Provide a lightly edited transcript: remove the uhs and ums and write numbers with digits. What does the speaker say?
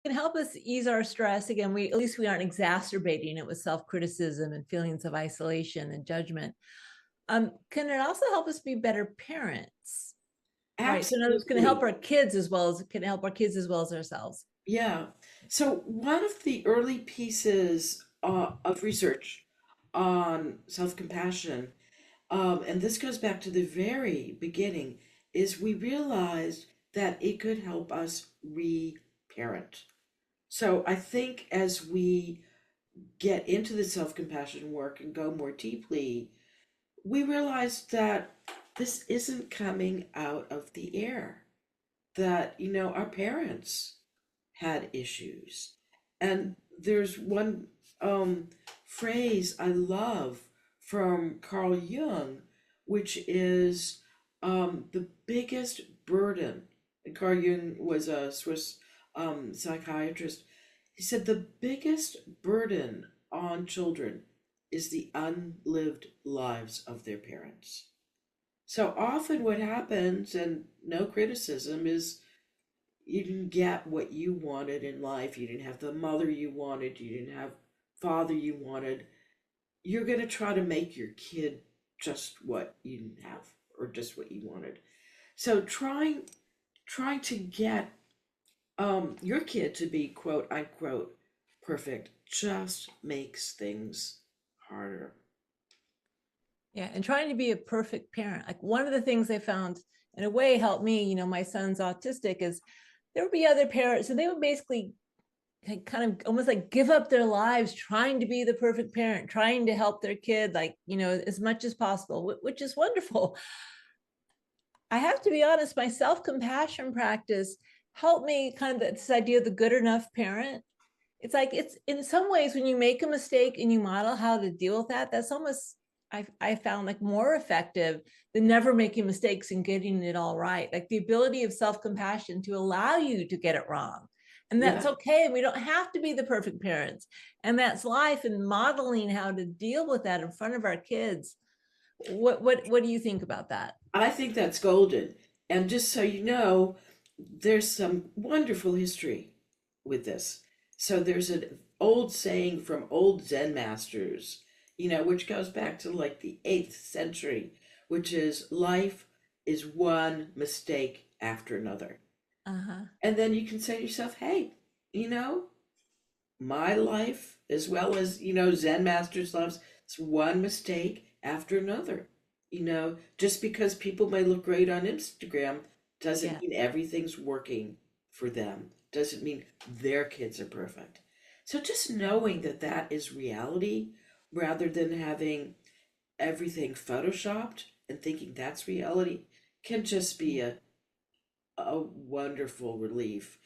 can help us ease our stress. Again, at least we aren't exacerbating it with self-criticism and feelings of isolation and judgment. Can it also help us be better parents? Right. So in other words, can it help Absolutely. our kids as well as can it help our kids as well as ourselves? Yeah. So one of the early pieces of research on self-compassion, and this goes back to the very beginning, is we realized that it could help us re-parent. So I think as we get into the self-compassion work and go more deeply, we realized that this isn't coming out of the air. That, our parents had issues. And there's one phrase I love from Carl Jung, which is the biggest burden. And Carl Jung was a Swiss psychiatrist. He said the biggest burden on children is the unlived lives of their parents. So often, what happens, and no criticism, is you didn't get what you wanted in life. You didn't have the mother you wanted. You didn't have father you wanted. You're going to try to make your kid just what you didn't have or just what you wanted. So trying to get your kid to be quote unquote perfect just makes things harder. Yeah, and trying to be a perfect parent. Like one of the things I found in a way helped me, my son's autistic, is there would be other parents, and they would basically kind of almost like give up their lives trying to be the perfect parent, trying to help their kid, like, as much as possible, which is wonderful. I have to be honest, my self-compassion practice helped me kind of this idea of the good enough parent. It's like, it's in some ways when you make a mistake and you model how to deal with that, that's almost, I found, like more effective than never making mistakes and getting it all right. Like the ability of self-compassion to allow you to get it wrong. And that's Yeah. okay. We don't have to be the perfect parents. And that's life, and modeling how to deal with that in front of our kids. What do you think about that? I think that's golden. And just so you know, there's some wonderful history with this. So there's an old saying from old Zen masters, which goes back to like the 8th century, which is life is one mistake after another. Uh-huh. And then you can say to yourself, hey, you know, my life, as well as, Zen masters' lives, it's one mistake after another. Just because people may look great on Instagram doesn't Yeah. mean everything's working for them, doesn't mean their kids are perfect. So just knowing that that is reality rather than having everything photoshopped and thinking that's reality can just be a wonderful relief.